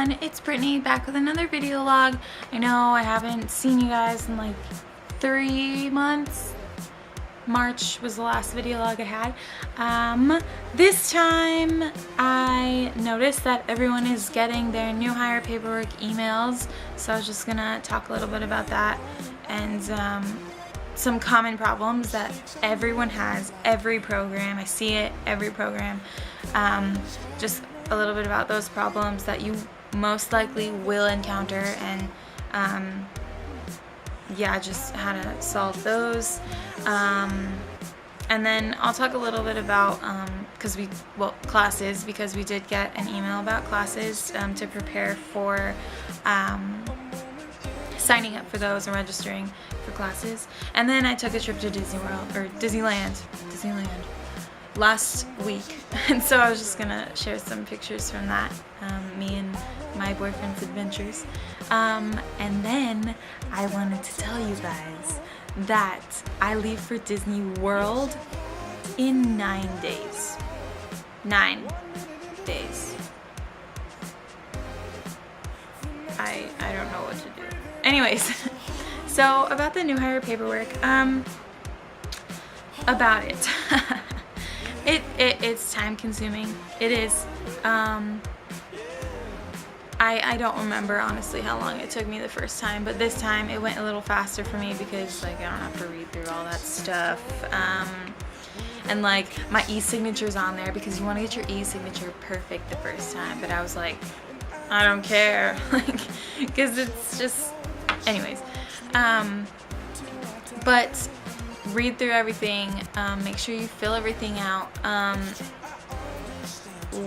everyone, it's Brittany back with another video log. I know I haven't seen you guys in like 3 months. March was the last video log I had. This time I noticed that everyone is getting their new hire paperwork emails, so I was just gonna talk a little bit about that and some common problems that everyone has, every program. I see it, every program. Just a little bit about those problems that you most likely will encounter, and yeah, just how to solve those. And then I'll talk a little bit about classes, because we did get an email about classes to prepare for signing up for those and registering for classes. And then I took a trip to Disneyland last week, and so I was just gonna share some pictures from that, me and my boyfriend's adventures. And then I wanted to tell you guys that I leave for Disney World in 9 days. 9 days. I don't know what to do. Anyways, so about the new hire paperwork, about it. It's time consuming. It is. I don't remember honestly how long it took me the first time, but this time it went a little faster for me because like I don't have to read through all that stuff. And like my e-signature's on there because you want to get your e-signature perfect the first time, but I was like, I don't care, like, because it's just, anyways. But read through everything, make sure you fill everything out.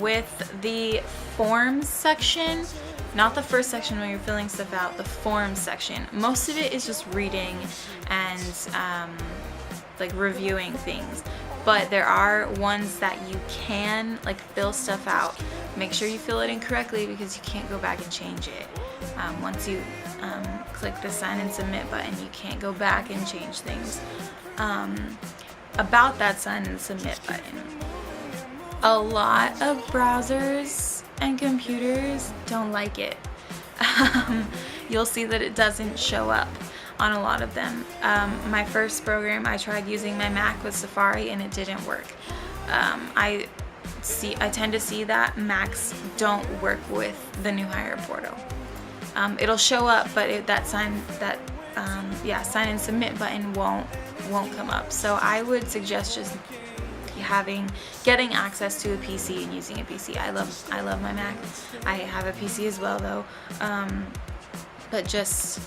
With the forms section, not the first section where you're filling stuff out, the forms section, most of it is just reading and like reviewing things, but there are ones that you can like fill stuff out. Make sure you fill it in correctly because you can't go back and change it. Once you click the sign and submit button, you can't go back and change things. About that sign and submit button, a lot of browsers and computers don't like it. You'll see that it doesn't show up on a lot of them. My first program, I tried using my Mac with Safari and it didn't work. I tend to see that Macs don't work with the new hire portal. It'll show up, but that sign and submit button won't come up. So I would suggest just getting access to a PC and using a PC. I love my Mac. I have a PC as well though, but just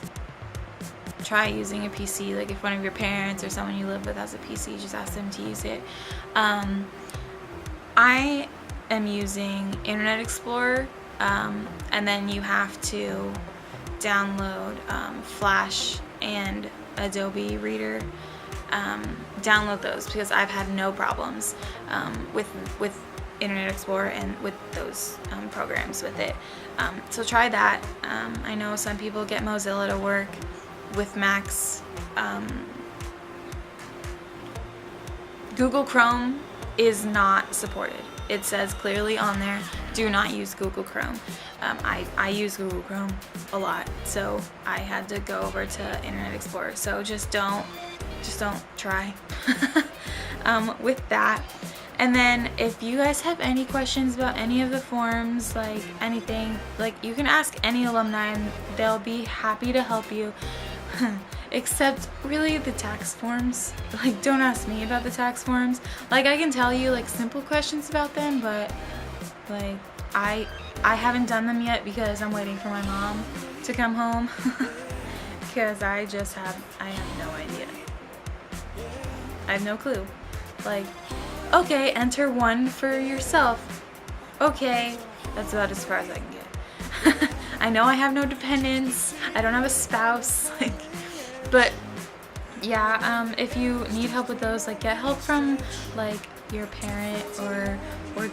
try using a PC. Like if one of your parents or someone you live with has a PC, just ask them to use it. I am using Internet Explorer, and then you have to download Flash and Adobe Reader. Download those because I've had no problems with Internet Explorer and with those programs with it. So try that. I know some people get Mozilla to work with Macs. Google Chrome is not supported. It says clearly on there, do not use Google Chrome. I use Google Chrome a lot, so I had to go over to Internet Explorer. So just don't try with that. And then if you guys have any questions about any of the forms, like anything, like you can ask any alumni and they'll be happy to help you. Except really the tax forms. Like don't ask me about the tax forms. Like I can tell you like simple questions about them, but like I haven't done them yet because I'm waiting for my mom to come home. Because I have no idea. I have no clue. Like, okay, enter 1 for yourself. Okay, that's about as far as I can get. I know I have no dependents. I don't have a spouse. Like, but yeah, if you need help with those, like get help from like your parent or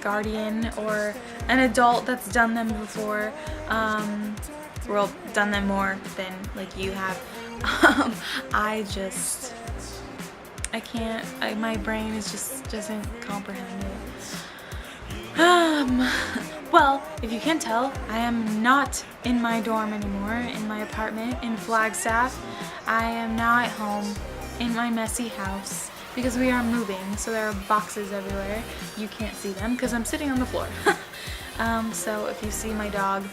guardian or an adult that's done them before. Well, done them more than like you have. I can't, my brain is just doesn't comprehend it. Well, if you can tell, I am not in my dorm anymore, in my apartment in Flagstaff. I am now at home in my messy house because we are moving, so there are boxes everywhere. You can't see them because I'm sitting on the floor. So if you see my dog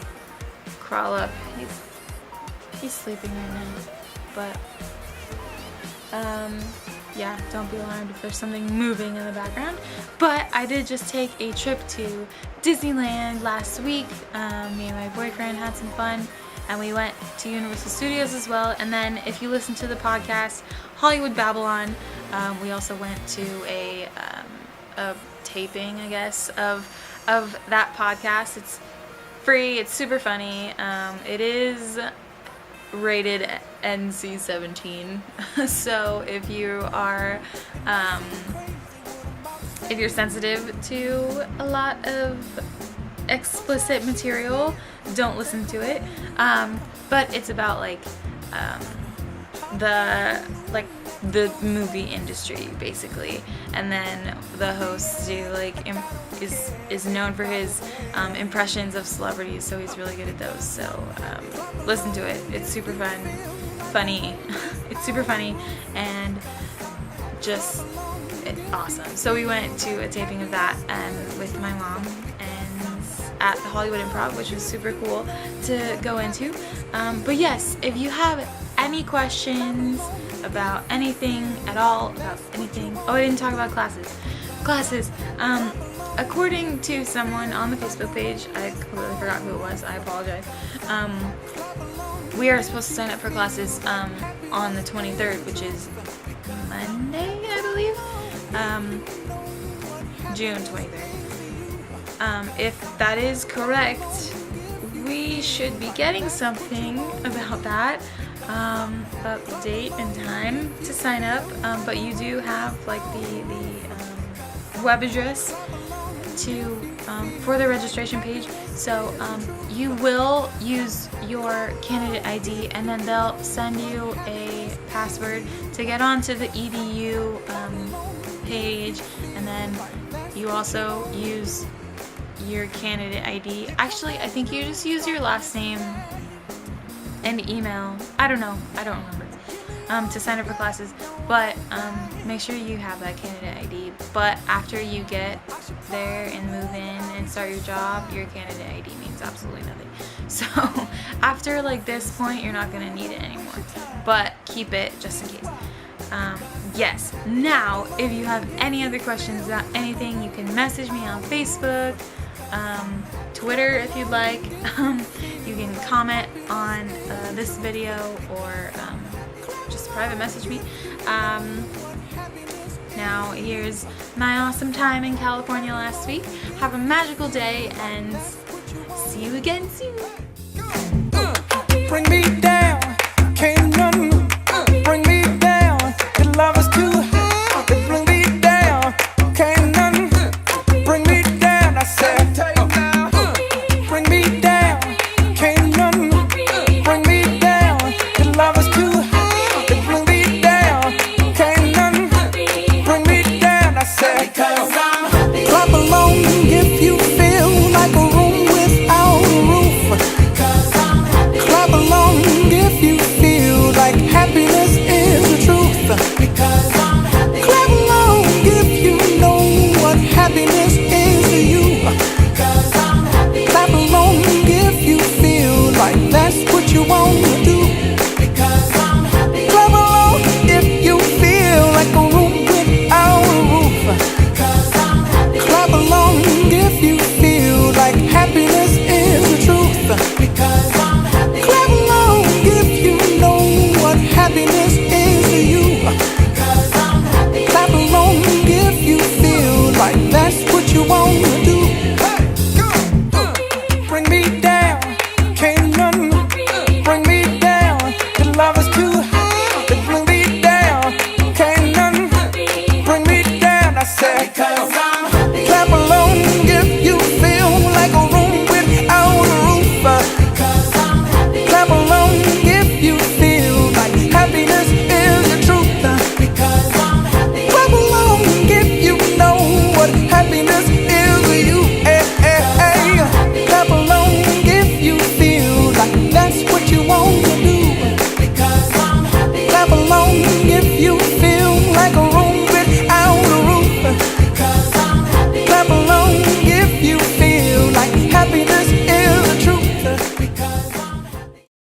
crawl up, he's sleeping right now. But yeah, don't be alarmed if there's something moving in the background. But I did just take a trip to Disneyland last week. Me and my boyfriend had some fun, and we went to Universal Studios as well. And then if you listen to the podcast Hollywood Babylon, we also went to a taping, I guess, of that podcast. It's free, it's super funny. It is rated NC-17, so if you are if you're sensitive to a lot of explicit material, don't listen to it. But it's about the movie industry basically, and then the host is known for his impressions of celebrities, so he's really good at those. So listen to it. It's super funny. It's super funny and just awesome. So we went to a taping of that and with my mom and at the Hollywood Improv, which was super cool to go into. But yes, if you have any questions about anything at all, about anything. Oh, I didn't talk about classes. According to someone on the Facebook page, I completely forgot who it was, I apologize. We are supposed to sign up for classes on the 23rd, which is Monday, I believe. June 23rd. If that is correct, we should be getting something about that, about the date and time to sign up. But you do have the web address for the registration page. So you will use your candidate ID, and then they'll send you a password to get onto the EDU page, and then you also use your candidate ID. Actually, I think you just use your last name and email. I don't remember. To sign up for classes, but make sure you have that candidate ID. But after you get there and move in and start your job, your candidate ID means absolutely nothing. So after this point, you're not going to need it anymore, but keep it just in case. Yes, now if you have any other questions about anything, you can message me on Facebook, Twitter if you'd like. You can comment on this video, or just private message me. Now here's my awesome time in California last week. Have a magical day and see you again soon. Bring me